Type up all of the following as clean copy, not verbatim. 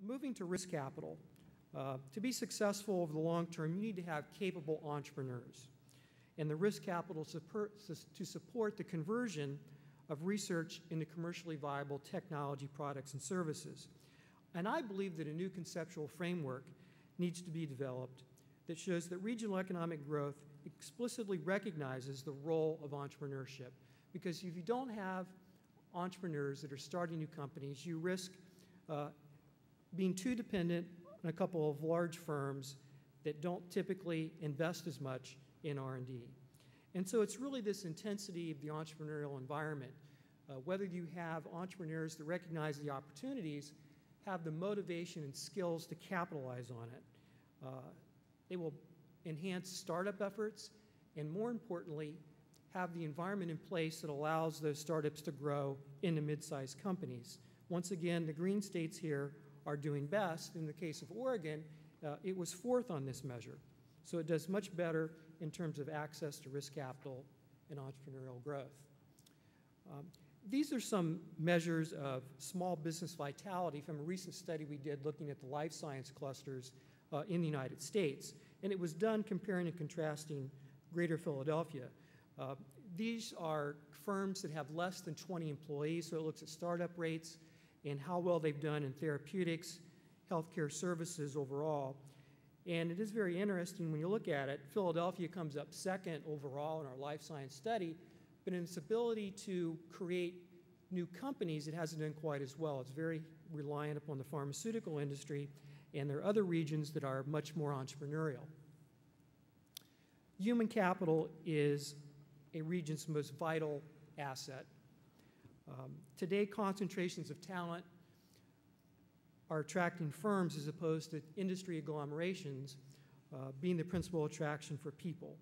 Moving to risk capital. To be successful over the long term, you need to have capable entrepreneurs. And the risk capital to support the conversion of research into commercially viable technology products and services. And I believe that a new conceptual framework needs to be developed that shows that regional economic growth explicitly recognizes the role of entrepreneurship. Because if you don't have entrepreneurs that are starting new companies, you risk being too dependent on a couple of large firms that don't typically invest as much in R&D. And so it's really this intensity of the entrepreneurial environment. Whether you have entrepreneurs that recognize the opportunities, have the motivation and skills to capitalize on it. They will enhance startup efforts and, more importantly, have the environment in place that allows those startups to grow into mid-sized companies. Once again, the green states here are doing best. In the case of Oregon, it was fourth on this measure. So it does much better in terms of access to risk capital and entrepreneurial growth. These are some measures of small business vitality from a recent study we did looking at the life science clusters in the United States. And it was done comparing and contrasting Greater Philadelphia. These are firms that have less than 20 employees, so it looks at startup rates and how well they've done in therapeutics, healthcare services overall. And it is very interesting when you look at it. Philadelphia comes up second overall in our life science study, but in its ability to create new companies, it hasn't done quite as well. It's very reliant upon the pharmaceutical industry, and there are other regions that are much more entrepreneurial. Human capital is a region's most vital asset. Today, concentrations of talent are attracting firms as opposed to industry agglomerations being the principal attraction for people.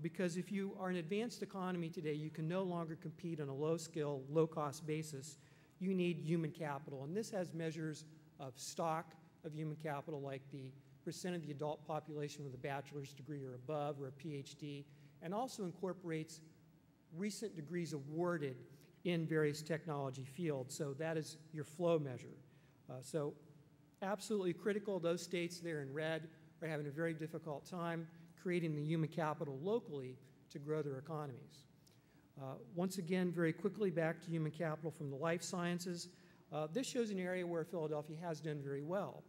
Because if you are an advanced economy today, you can no longer compete on a low-skill, low-cost basis. You need human capital. And this has measures of stock of human capital, like the percent of the adult population with a bachelor's degree or above or a PhD, and also incorporates recent degrees awarded in various technology fields. So that is your flow measure. So absolutely critical. Those states there in red are having a very difficult time creating the human capital locally to grow their economies. Once again, very quickly back to human capital from the life sciences. This shows an area where Philadelphia has done very well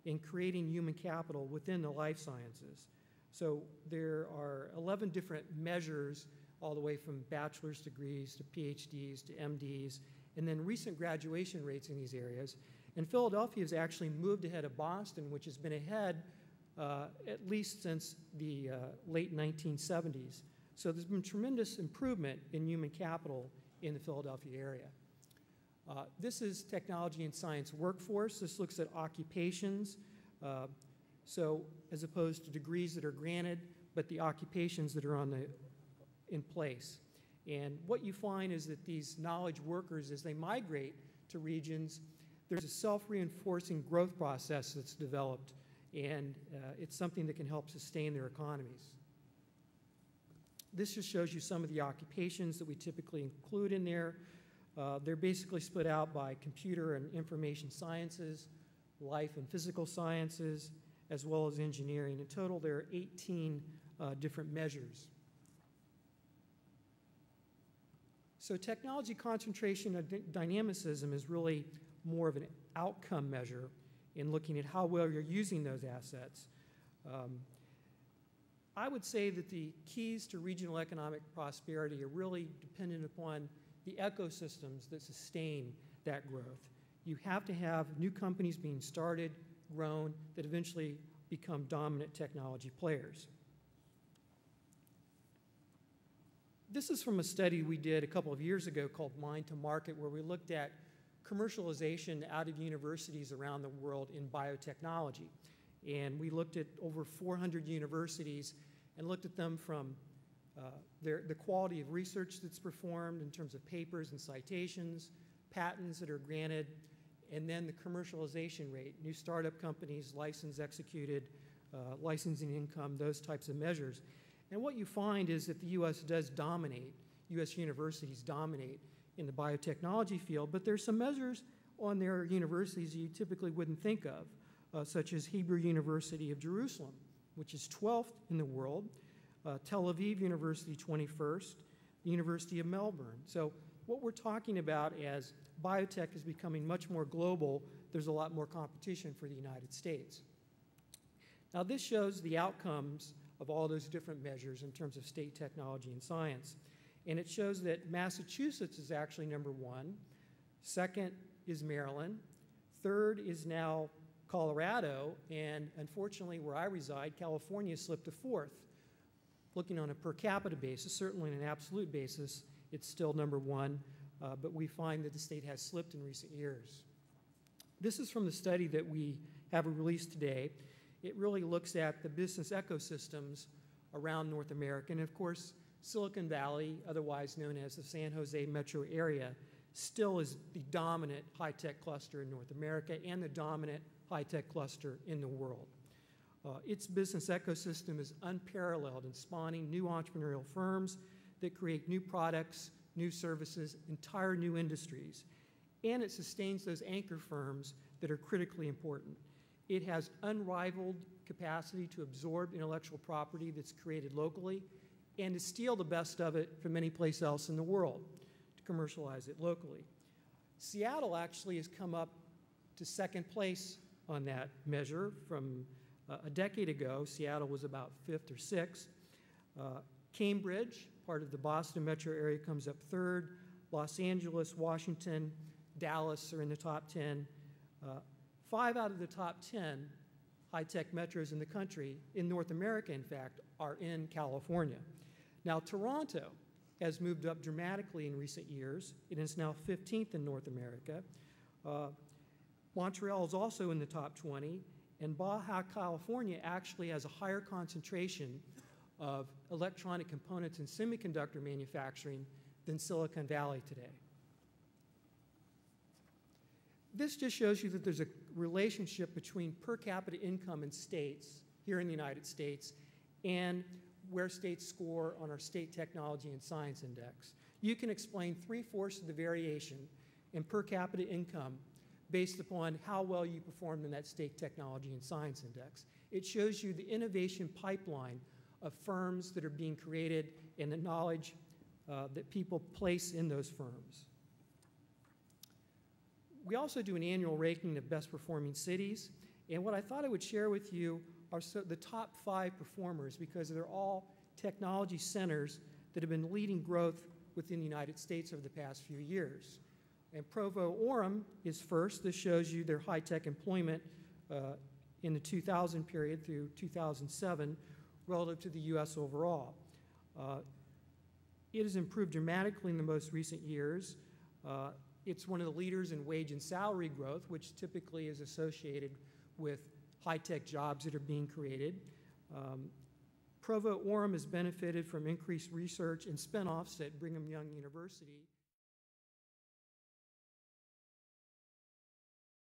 in creating human capital within the life sciences. So there are 11 different measures all the way from bachelor's degrees to PhDs to MDs, and then recent graduation rates in these areas. And Philadelphia has actually moved ahead of Boston, which has been ahead at least since the late 1970s. So there's been tremendous improvement in human capital in the Philadelphia area. This is technology and science workforce. This looks at occupations. So as opposed to degrees that are granted, but the occupations that are in place. And what you find is that these knowledge workers, as they migrate to regions, there's a self-reinforcing growth process that's developed, and it's something that can help sustain their economies. This just shows you some of the occupations that we typically include in there. They're basically split out by computer and information sciences, life and physical sciences, as well as engineering. In total, there are 18 different measures. So technology concentration and dynamicism is really more of an outcome measure in looking at how well you're using those assets. I would say that the keys to regional economic prosperity are really dependent upon the ecosystems that sustain that growth. You have to have new companies being started, grown, that eventually become dominant technology players. This is from a study we did a couple of years ago called Mind to Market, where we looked at commercialization out of universities around the world in biotechnology. And we looked at over 400 universities and looked at them from the quality of research that's performed in terms of papers and citations, patents that are granted, and then the commercialization rate, new startup companies, license executed, licensing income, those types of measures. And what you find is that the U.S. does dominate, U.S. universities dominate in the biotechnology field, but there's some measures on their universities you typically wouldn't think of, such as Hebrew University of Jerusalem, which is 12th in the world, Tel Aviv University 21st, the University of Melbourne. So what we're talking about as biotech is becoming much more global, there's a lot more competition for the United States. Now this shows the outcomes of all those different measures in terms of state technology and science. And it shows that Massachusetts is actually number 1, second is Maryland, third is now Colorado, and unfortunately where I reside, California slipped to 4th. Looking on a per capita basis, certainly on an absolute basis, it's still number 1, but we find that the state has slipped in recent years. This is from the study that we have released today. It really looks at the business ecosystems around North America, and of course, Silicon Valley, otherwise known as the San Jose metro area, still is the dominant high-tech cluster in North America and the dominant high-tech cluster in the world. Its business ecosystem is unparalleled in spawning new entrepreneurial firms that create new products, new services, entire new industries. And it sustains those anchor firms that are critically important. It has unrivaled capacity to absorb intellectual property that's created locally and to steal the best of it from any place else in the world to commercialize it locally. Seattle actually has come up to second place on that measure. From a decade ago, Seattle was about 5th or 6th. Cambridge, part of the Boston metro area, comes up 3rd. Los Angeles, Washington, Dallas are in the top 10. 5 out of the top 10 high-tech metros in the country, in North America in fact, are in California. Now Toronto has moved up dramatically in recent years. It is now 15th in North America. Montreal is also in the top 20, and Baja California actually has a higher concentration of electronic components and semiconductor manufacturing than Silicon Valley today. This just shows you that there's a relationship between per capita income in states here in the United States and where states score on our State Technology and Science Index. You can explain 3/4 of the variation in per capita income based upon how well you performed in that State Technology and Science Index. It shows you the innovation pipeline of firms that are being created and the knowledge that people place in those firms. We also do an annual ranking of best performing cities, and what I thought I would share with you are the top 5 performers, because they're all technology centers that have been leading growth within the United States over the past few years. And Provo-Orem is first. This shows you their high-tech employment in the 2000 period through 2007 relative to the U.S. overall. It has improved dramatically in the most recent years. It's one of the leaders in wage and salary growth, which typically is associated with high-tech jobs that are being created. Provo-Orem has benefited from increased research and spinoffs at Brigham Young University.